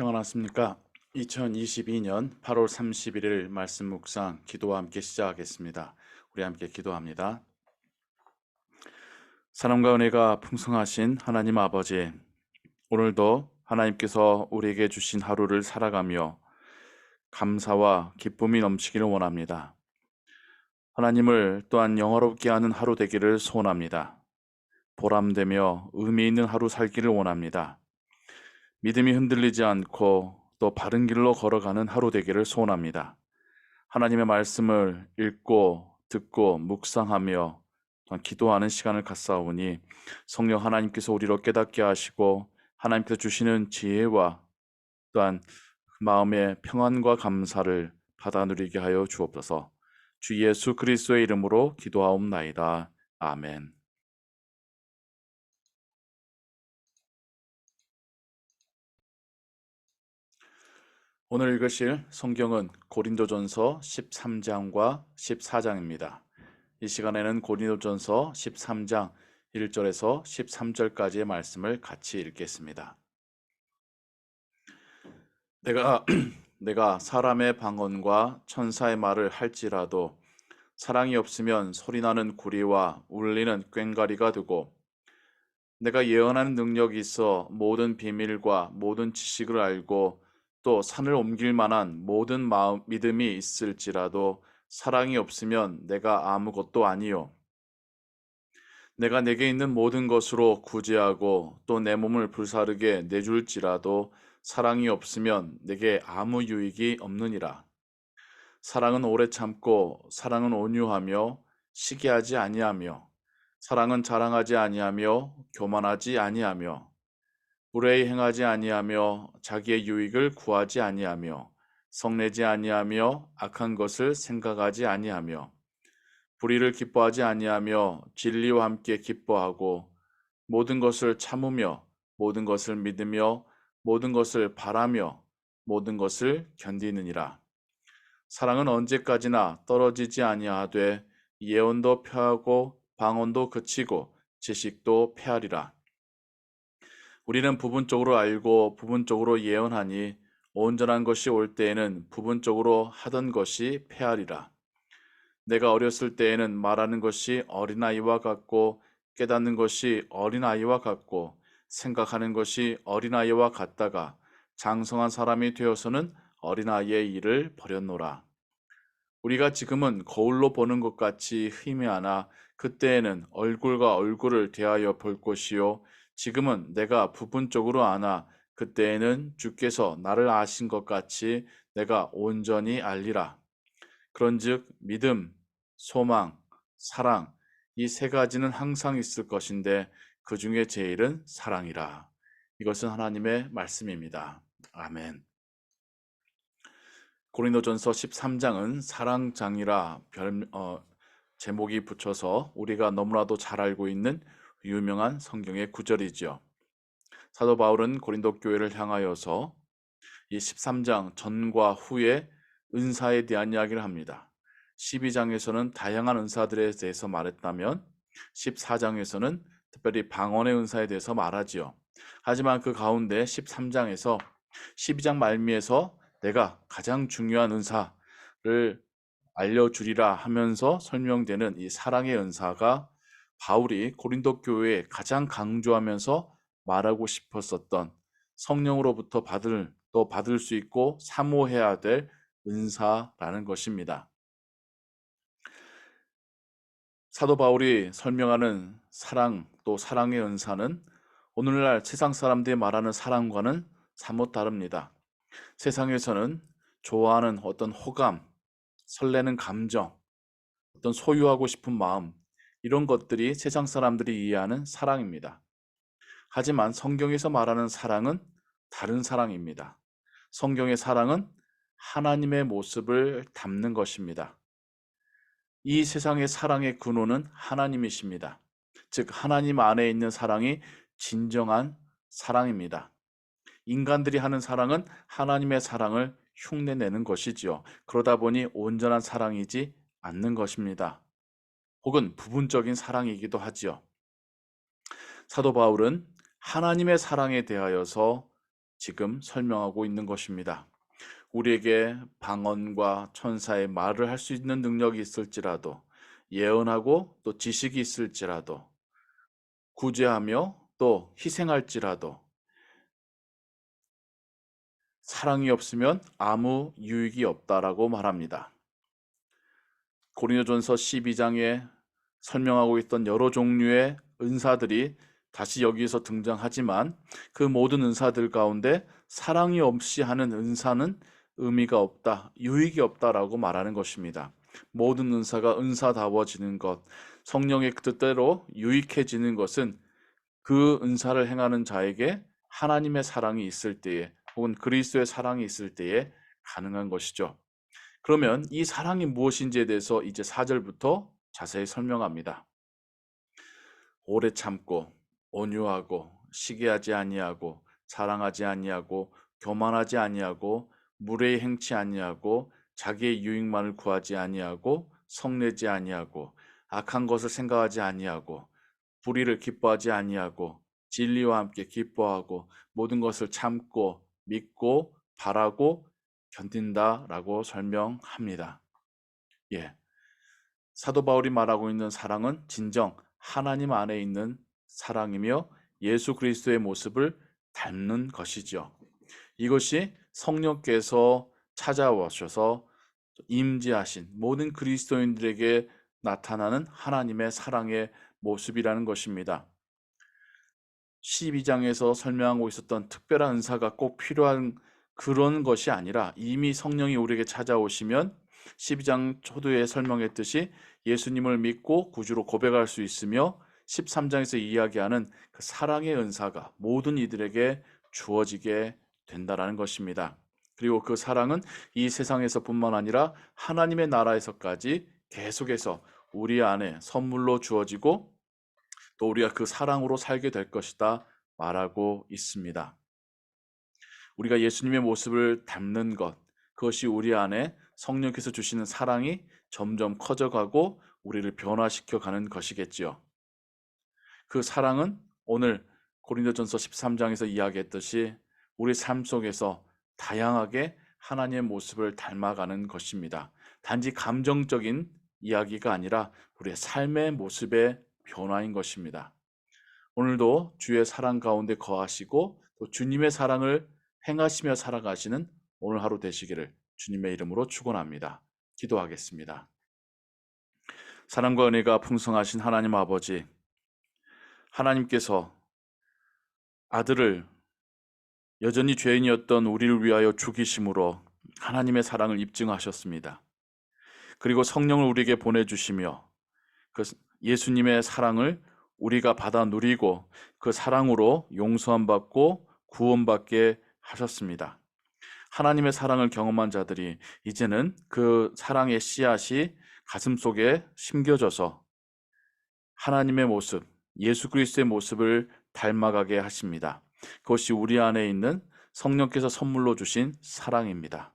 평안하십니까? 2022년 8월 31일 말씀 묵상 기도와 함께 시작하겠습니다. 우리 함께 기도합니다. 사랑과 은혜가 풍성하신 하나님 아버지, 오늘도 하나님께서 우리에게 주신 하루를 살아가며 감사와 기쁨이 넘치기를 원합니다. 하나님을 또한 영화롭게 하는 하루 되기를 소원합니다. 보람되며 의미 있는 하루 살기를 원합니다. 믿음이 흔들리지 않고 또 바른 길로 걸어가는 하루 되기를 소원합니다. 하나님의 말씀을 읽고 듣고 묵상하며 또한 기도하는 시간을 갖사오니 성령 하나님께서 우리로 깨닫게 하시고 하나님께서 주시는 지혜와 또한 마음의 평안과 감사를 받아 누리게 하여 주옵소서. 주 예수 그리스도의 이름으로 기도하옵나이다. 아멘. 오늘 읽으실 성경은 고린도전서 13장과 14장입니다. 이 시간에는 고린도전서 13장 1절에서 13절까지의 말씀을 같이 읽겠습니다. 내가 사람의 방언과 천사의 말을 할지라도 사랑이 없으면 소리나는 구리와 울리는 꽹과리가 되고, 내가 예언하는 능력이 있어 모든 비밀과 모든 지식을 알고 또 산을 옮길 만한 모든 믿음이 있을지라도 사랑이 없으면 내가 아무것도 아니요. 내가 내게 있는 모든 것으로 구제하고 또 내 몸을 불사르게 내줄지라도 사랑이 없으면 내게 아무 유익이 없느니라. 사랑은 오래 참고 사랑은 온유하며 시기하지 아니하며 사랑은 자랑하지 아니하며 교만하지 아니하며 불의히 행하지 아니하며 자기의 유익을 구하지 아니하며 성내지 아니하며 악한 것을 생각하지 아니하며 불의를 기뻐하지 아니하며 진리와 함께 기뻐하고 모든 것을 참으며 모든 것을 믿으며 모든 것을 바라며 모든 것을 견디느니라. 사랑은 언제까지나 떨어지지 아니하되 예언도 표하고 방언도 그치고 지식도 패하리라. 우리는 부분적으로 알고 부분적으로 예언하니 온전한 것이 올 때에는 부분적으로 하던 것이 패하리라. 내가 어렸을 때에는 말하는 것이 어린아이와 같고 깨닫는 것이 어린아이와 같고 생각하는 것이 어린아이와 같다가 장성한 사람이 되어서는 어린아이의 일을 버렸노라. 우리가 지금은 거울로 보는 것 같이 희미하나 그때에는 얼굴과 얼굴을 대하여 볼 것이요 지금은 내가 부분적으로 아나 그때에는 주께서 나를 아신 것 같이 내가 온전히 알리라. 그런즉 믿음, 소망, 사랑 이 세 가지는 항상 있을 것인데 그 중에 제일은 사랑이라. 이것은 하나님의 말씀입니다. 아멘. 고린도전서 13장은 사랑장이라 제목이 붙여서 우리가 너무나도 잘 알고 있는 유명한 성경의 구절이지요. 사도 바울은 고린도 교회를 향하여서 이 13장 전과 후에 은사에 대한 이야기를 합니다. 12장에서는 다양한 은사들에 대해서 말했다면 14장에서는 특별히 방언의 은사에 대해서 말하지요. 하지만 그 가운데 13장에서 12장 말미에서 내가 가장 중요한 은사를 알려주리라 하면서 설명되는 이 사랑의 은사가 바울이 고린도 교회에 가장 강조하면서 말하고 싶었었던 성령으로부터 받을 수 있고 사모해야 될 은사라는 것입니다. 사도 바울이 설명하는 사랑 또 사랑의 은사는 오늘날 세상 사람들이 말하는 사랑과는 사뭇 다릅니다. 세상에서는 좋아하는 어떤 호감, 설레는 감정, 어떤 소유하고 싶은 마음, 이런 것들이 세상 사람들이 이해하는 사랑입니다. 하지만 성경에서 말하는 사랑은 다른 사랑입니다. 성경의 사랑은 하나님의 모습을 담는 것입니다. 이 세상의 사랑의 근원은 하나님이십니다. 즉, 하나님 안에 있는 사랑이 진정한 사랑입니다. 인간들이 하는 사랑은 하나님의 사랑을 흉내내는 것이지요. 그러다 보니 온전한 사랑이지 않는 것입니다. 혹은 부분적인 사랑이기도 하지요. 사도 바울은 하나님의 사랑에 대하여서 지금 설명하고 있는 것입니다. 우리에게 방언과 천사의 말을 할 수 있는 능력이 있을지라도, 예언하고 또 지식이 있을지라도, 구제하며 또 희생할지라도 사랑이 없으면 아무 유익이 없다라고 말합니다. 고린도전서 12장에 설명하고 있던 여러 종류의 은사들이 다시 여기에서 등장하지만 그 모든 은사들 가운데 사랑이 없이 하는 은사는 의미가 없다, 유익이 없다라고 말하는 것입니다. 모든 은사가 은사다워지는 것, 성령의 뜻대로 유익해지는 것은 그 은사를 행하는 자에게 하나님의 사랑이 있을 때에 혹은 그리스도의 사랑이 있을 때에 가능한 것이죠. 그러면 이 사랑이 무엇인지에 대해서 이제 4절부터 자세히 설명합니다. 오래 참고 온유하고 시기하지 아니하고 사랑하지 아니하고 교만하지 아니하고 무례히 행치 아니하고 자기의 유익만을 구하지 아니하고 성내지 아니하고 악한 것을 생각하지 아니하고 불의를 기뻐하지 아니하고 진리와 함께 기뻐하고 모든 것을 참고 믿고 바라고 견딘다라고 설명합니다. 예. 사도 바울이 말하고 있는 사랑은 진정 하나님 안에 있는 사랑이며 예수 그리스도의 모습을 닮는 것이죠. 이것이 성령께서 찾아오셔서 임재하신 모든 그리스도인들에게 나타나는 하나님의 사랑의 모습이라는 것입니다. 12장에서 설명하고 있었던 특별한 은사가 꼭 필요한 그런 것이 아니라 이미 성령이 우리에게 찾아오시면 12장 초두에 설명했듯이 예수님을 믿고 구주로 고백할 수 있으며 13장에서 이야기하는 그 사랑의 은사가 모든 이들에게 주어지게 된다라는 것입니다. 그리고 그 사랑은 이 세상에서뿐만 아니라 하나님의 나라에서까지 계속해서 우리 안에 선물로 주어지고 또 우리가 그 사랑으로 살게 될 것이다 말하고 있습니다. 우리가 예수님의 모습을 닮는 것, 그것이 우리 안에 성령께서 주시는 사랑이 점점 커져가고 우리를 변화시켜 가는 것이겠지요. 그 사랑은 오늘 고린도전서 13장에서 이야기했듯이 우리 삶 속에서 다양하게 하나님의 모습을 닮아가는 것입니다. 단지 감정적인 이야기가 아니라 우리의 삶의 모습의 변화인 것입니다. 오늘도 주의 사랑 가운데 거하시고 또 주님의 사랑을 행하시며 살아가시는 오늘 하루 되시기를 주님의 이름으로 축원합니다. 기도하겠습니다. 사랑과 은혜가 풍성하신 하나님 아버지, 하나님께서 아들을 여전히 죄인이었던 우리를 위하여 죽이심으로 하나님의 사랑을 입증하셨습니다. 그리고 성령을 우리에게 보내주시며 그 예수님의 사랑을 우리가 받아 누리고 그 사랑으로 용서함 받고 구원받게 하셨습니다. 하나님의 사랑을 경험한 자들이 이제는 그 사랑의 씨앗이 가슴속에 심겨져서 하나님의 모습, 예수 그리스도의 모습을 닮아가게 하십니다. 그것이 우리 안에 있는 성령께서 선물로 주신 사랑입니다.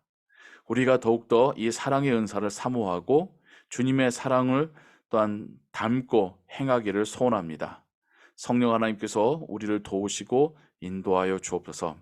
우리가 더욱더 이 사랑의 은사를 사모하고 주님의 사랑을 또한 닮고 행하기를 소원합니다. 성령 하나님께서 우리를 도우시고 인도하여 주옵소서.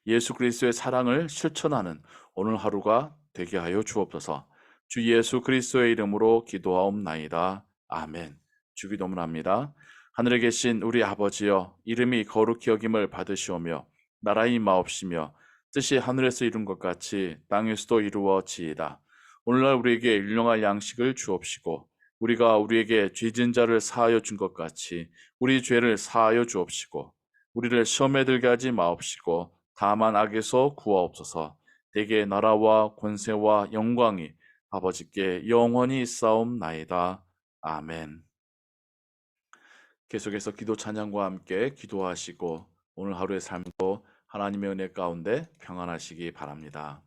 예수 그리스도의 사랑을 실천하는 오늘 하루가 되게 하여 주옵소서. 주 예수 그리스도의 이름으로 기도하옵나이다. 아멘. 주기도문 합니다. 하늘에 계신 우리 아버지여, 이름이 거룩히 여김을 받으시오며 나라의 임하옵시며 뜻이 하늘에서 이룬 것 같이 땅에서도 이루어지이다. 오늘날 우리에게 일용할 양식을 주옵시고 우리가 우리에게 죄진 자를 사하여 준 것 같이 우리 죄를 사하여 주옵시고 우리를 시험에 들게 하지 마옵시고 다만 악에서 구하옵소서. 대개 나라와 권세와 영광이 아버지께 영원히 있사옵나이다. 아멘. 계속해서 기도 찬양과 함께 기도하시고 오늘 하루의 삶도 하나님의 은혜 가운데 평안하시기 바랍니다.